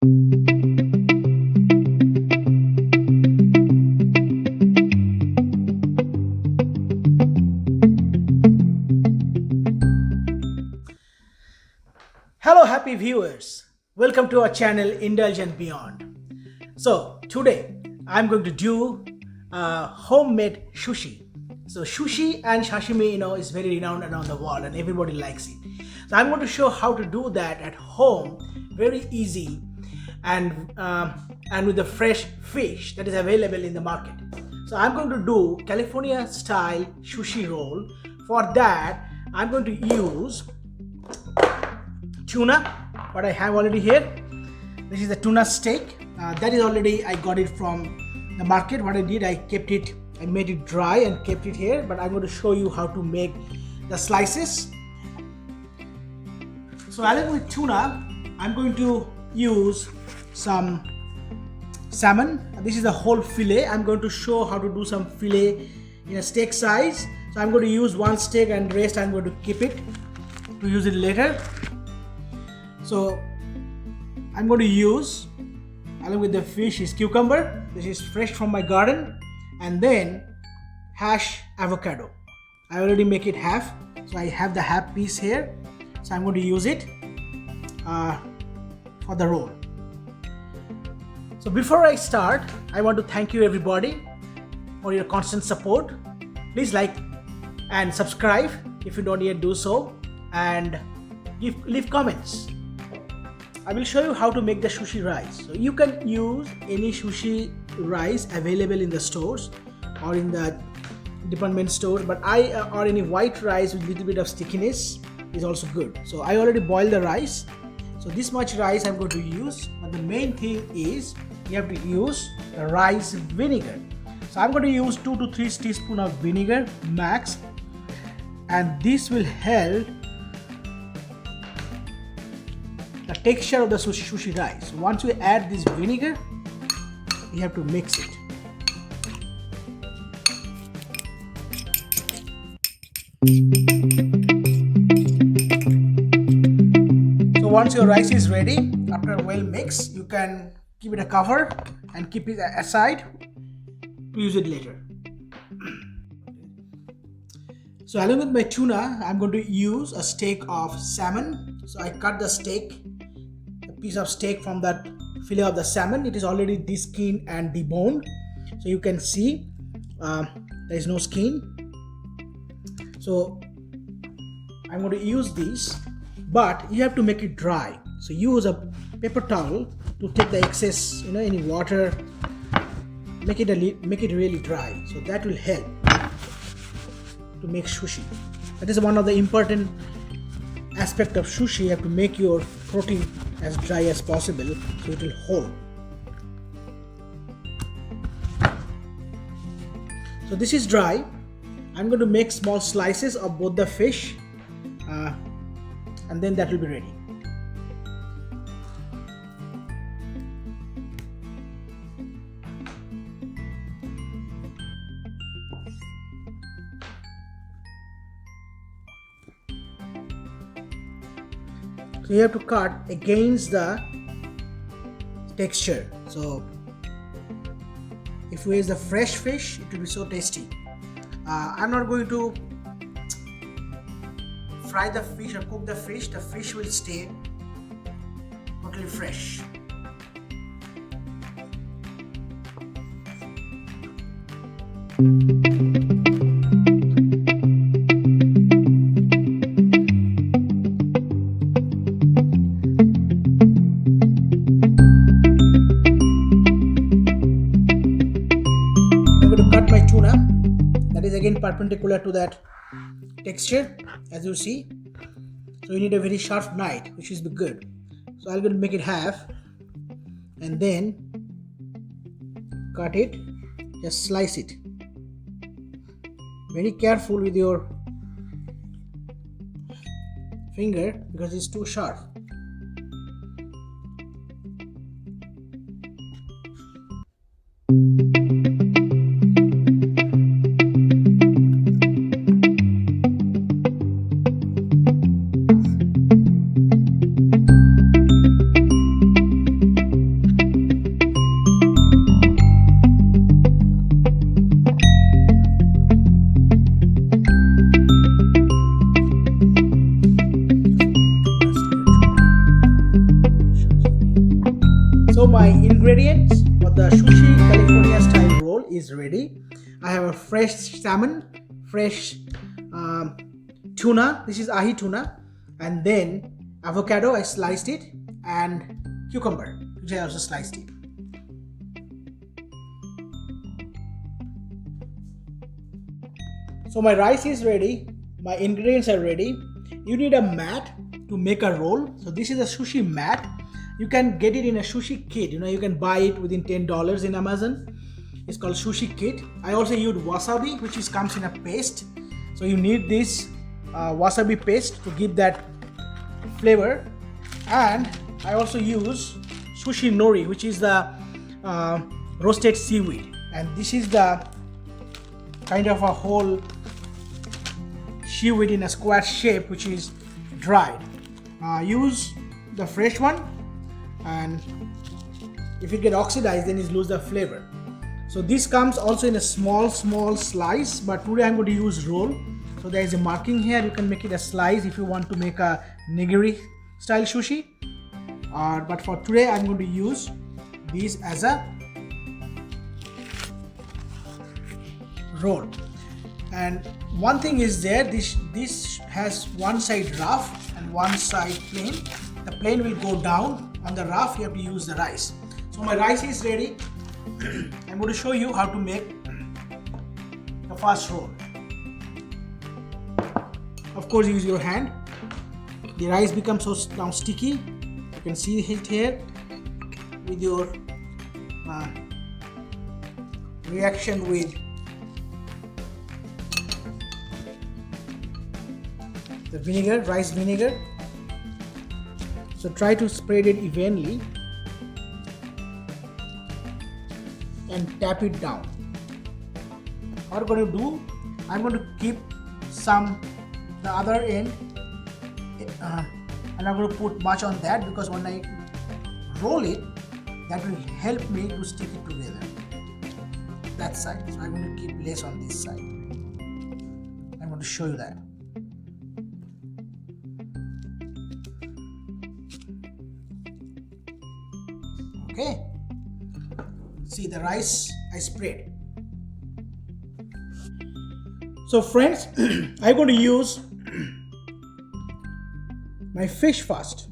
Hello, happy viewers. Welcome to our channel Indulge and Beyond. So, today I'm going to do homemade sushi. So, sushi and sashimi, is very renowned around the world and everybody likes it. So, I'm going to show how to do that at home, very easy, and with the fresh fish that is available in the market. So, I'm going to do California style sushi roll. For that, I'm going to use tuna, what I have already here. This is the tuna steak. That is already, I got it from the market. What I did, I made it dry and kept it here, but I'm going to show you how to make the slices. So along with tuna, I'm going to use some salmon. This is the whole fillet. I'm going to show how to do some fillet in a steak size. So I'm going to use one steak and rest I'm going to keep it to use it later. So I'm going to use, along with the fish, is cucumber. This is fresh from my garden. And then hash avocado. I already make it half. So I have the half piece here. So I'm going to use it for the roll. So before I start, I want to thank you everybody for your constant support. Please like and subscribe if you don't yet do so. And leave comments. I will show you how to make the sushi rice. So you can use any sushi rice available in the stores or in the department store, but or any white rice with little bit of stickiness is also good. So I already boiled the rice. So this much rice I'm going to use, but the main thing is you have to use the rice vinegar. So I'm going to use 2 to 3 teaspoons of vinegar max, and this will help the texture of the sushi rice. Once you add this vinegar, you have to mix it. So once your rice is ready, after a well mix, you can give it a cover and keep it aside to use it later. So along with my tuna, I'm going to use a steak of salmon. So I cut the steak, a piece of steak from that fillet of the salmon. It is already de-skinned and deboned. So you can see there is no skin. So I'm going to use this, but you have to make it dry. So use a paper towel to take the excess, any water. Make it really dry. So that will help to make sushi. That is one of the important aspect of sushi. You have to make your protein as dry as possible so it will hold. So this is dry. I'm going to make small slices of both the fish and then that will be ready. So you have to cut against the texture. So if we use the fresh fish, it will be so tasty. I'm not going to fry the fish or cook the fish. The fish will stay totally fresh. Cut my tuna, that is again perpendicular to that texture, as you see. So you need a very sharp knife, which is good. So I'm going to make it half and then cut it, just slice it. Very careful with your finger because it's too sharp. So my ingredients for the Sushi California style roll is ready. I have a fresh salmon, fresh tuna. This is ahi tuna, and then avocado. I sliced it, and cucumber, which I also sliced it. So my rice is ready. My ingredients are ready. You need a mat to make a roll. So this is a sushi mat. You can get it in a sushi kit. You can buy it within $10 in Amazon. It's called sushi kit. I also use wasabi, which comes in a paste. So you need this wasabi paste to give that flavor. And I also use sushi nori, which is the roasted seaweed. And this is the kind of a whole seaweed in a square shape, which is dried. Use the fresh one, and if it get oxidized, then it lose the flavor. So this comes also in a small slice, but today I'm going to use roll. So there is a marking here. You can make it a slice if you want to make a nigiri style sushi, but for today I'm going to use these as a roll. And one thing is there, this has one side rough and one side plain. The plain will go down. On the rough you have to use the rice. So my rice is ready. I'm going to show you how to make the first roll. Of course, use your hand. The rice becomes so now sticky. You can see it here with your reaction with the vinegar, rice vinegar. So try to spread it evenly and tap it down. What I'm going to do, I'm going to keep some the other end, and I'm going to put much on that, because when I roll it, that will help me to stick it together. That side. So I'm going to keep less on this side. I'm going to show you that. Okay, see the rice I spread. So friends, I'm going to use my fish first.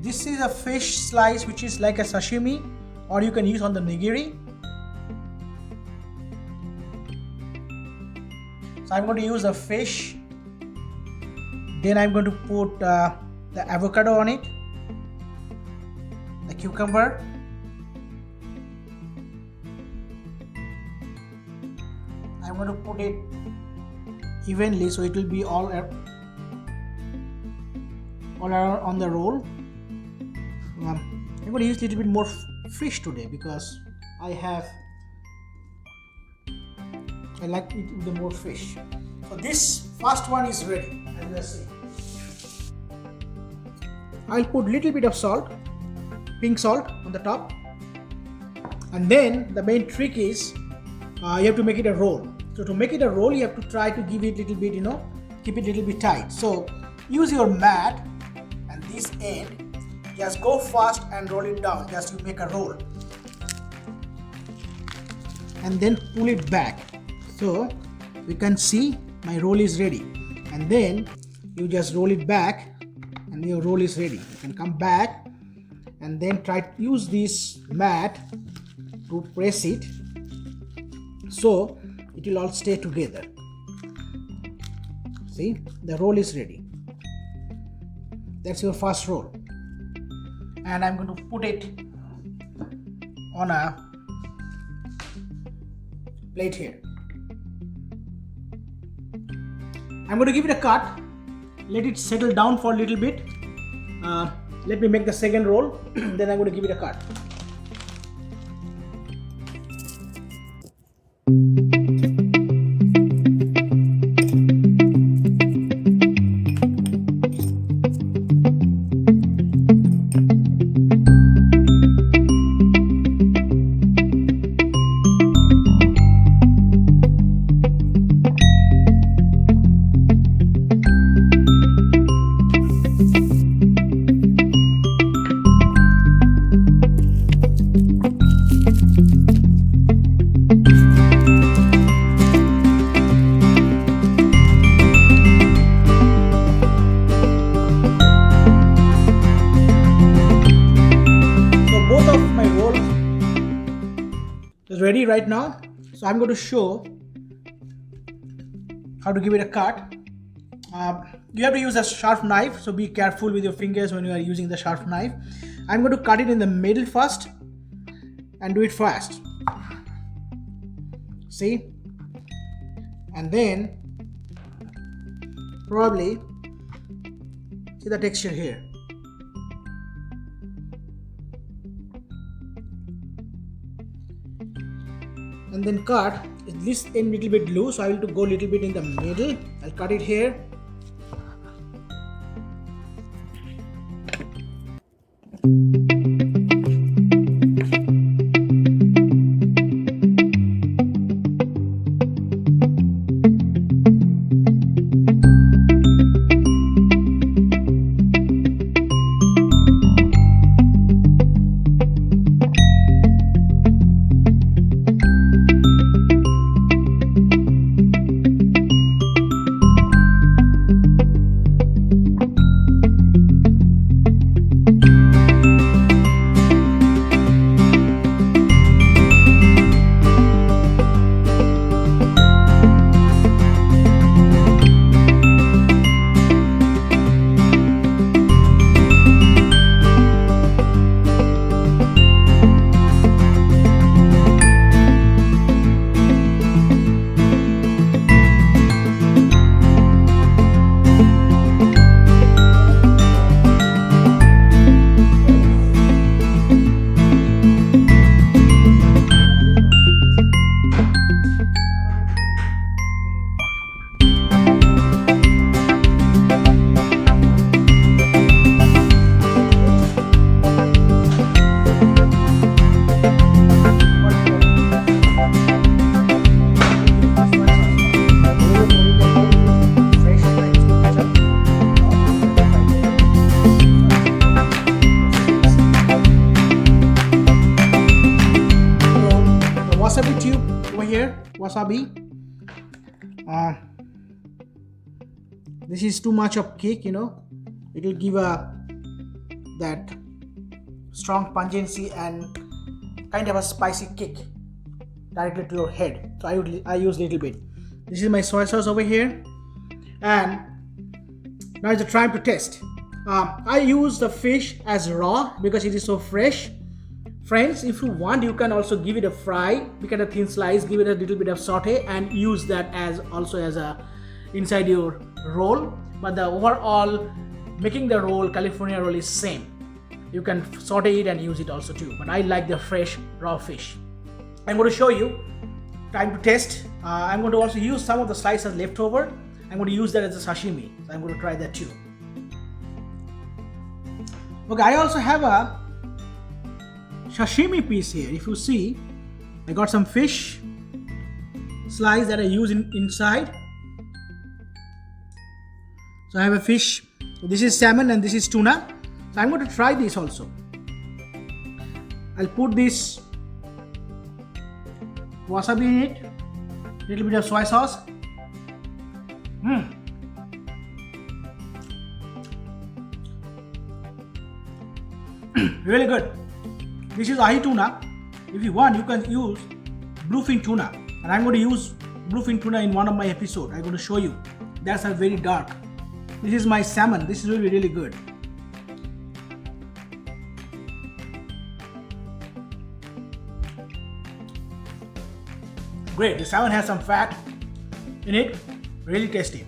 This is a fish slice which is like a sashimi, or you can use on the nigiri. So I'm going to use the fish. Then I'm going to put the avocado on it, the cucumber, I'm going to put it evenly so it will be all around on the roll. I'm going to use a little bit more fish today because I like it with the more fish. So this first one is ready. Let's see. I'll put little bit of salt, pink salt on the top, and then the main trick is you have to make it a roll. So to make it a roll, you have to try to give it little bit, keep it little bit tight. So use your mat and this end, just go fast and roll it down. Just you make a roll, and then pull it back. So you can see my roll is ready. And then you just roll it back and your roll is ready. You can come back and then try to use this mat to press it so it will all stay together. See, the roll is ready. That's your first roll. And I'm going to put it on a plate here. I'm going to give it a cut, let it settle down for a little bit. Let me make the second roll, then I'm going to give it a cut. ready right now. So I'm going to show how to give it a cut. You have to use a sharp knife, so be careful with your fingers when you are using the sharp knife. I'm going to cut it in the middle first and do it fast. See? And then probably see the texture here. And then cut this end little bit loose, so I will go a little bit in the middle. I'll cut it here. Wasabi tube over here, wasabi. This is too much of kick, it will give that strong pungency and kind of a spicy kick directly to your head. So I use little bit. This is my soy sauce over here, and now is the time to test. I use the fish as raw because it is so fresh. Friends, if you want, you can also give it a fry, make it a thin slice, give it a little bit of saute, and use that as a inside your roll. But the overall making the roll, California roll, is same. You can saute it and use it also too. But I like the fresh raw fish. I'm going to show you. Time to test. I'm going to also use some of the slices left over. I'm going to use that as a sashimi. So I'm going to try that too. Okay, I also have a sashimi piece here. If you see, I got some fish slice that I use inside. So I have a fish. This is salmon and this is tuna. So I'm going to try this also. I'll put this wasabi in it, little bit of soy sauce. Really good. This is ahi tuna. If you want, you can use bluefin tuna, and I'm going to use bluefin tuna in one of my episodes. I'm going to show you. That's a very dark. This is my salmon. This is really, really good. Great. The salmon has some fat in it. Really tasty.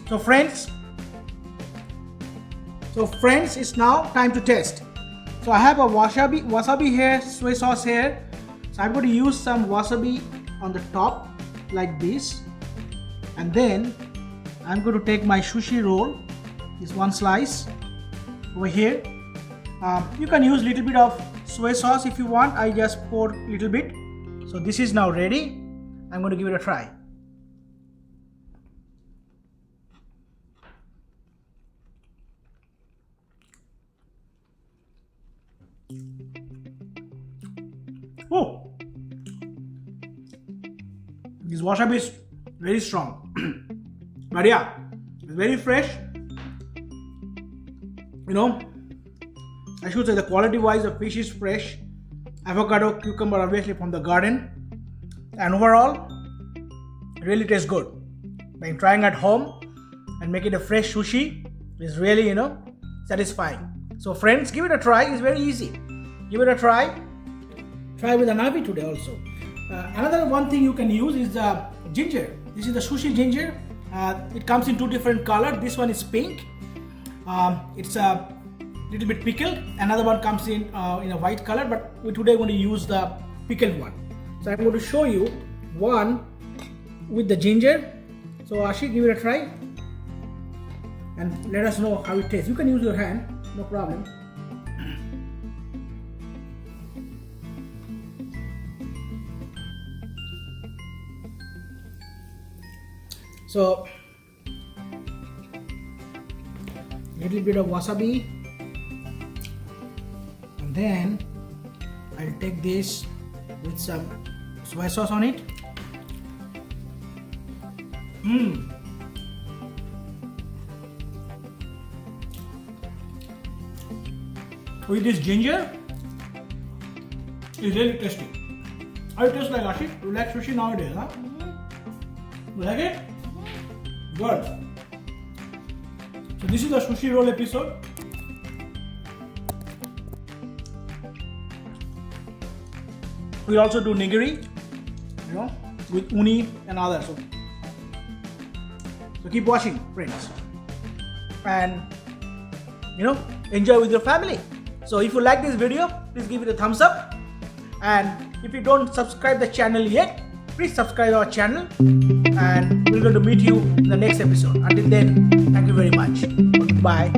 So friends, it's now time to test. So I have a wasabi here, soy sauce here. So I'm going to use some wasabi on the top like this, and then I'm going to take my sushi roll, this one slice over here. You can use little bit of soy sauce if you want. I just poured little bit. So this is now ready. I'm going to give it a try. Oh, this wasabi is very strong. But yeah, it's very fresh. I should say the quality wise the fish is fresh, avocado, cucumber, obviously from the garden, and overall, it really tastes good. By trying at home and making a fresh sushi is really, satisfying. So friends, give it a try. It's very easy. Give it a try. Try with anabi today also. Another one thing you can use is ginger. This is the sushi ginger. It comes in two different colors. This one is pink. It's a little bit pickled. Another one comes in a white color, but we today are going to use the pickled one. So I'm going to show you one with the ginger. So Ashi, give it a try and let us know how it tastes. You can use your hand, no problem. So little bit of wasabi, and then I'll take this with some soy sauce on it. With this ginger, it's really tasty. How it tastes like, Ashik? You like sushi nowadays, huh? You like it? Good. So this is the Sushi Roll episode. We also do nigiri, with uni and others. So keep watching, friends, and enjoy with your family. So if you like this video, please give it a thumbs up, and if you don't subscribe the channel yet, please subscribe our channel, and we're going to meet you in the next episode. Until then, thank you very much. Bye.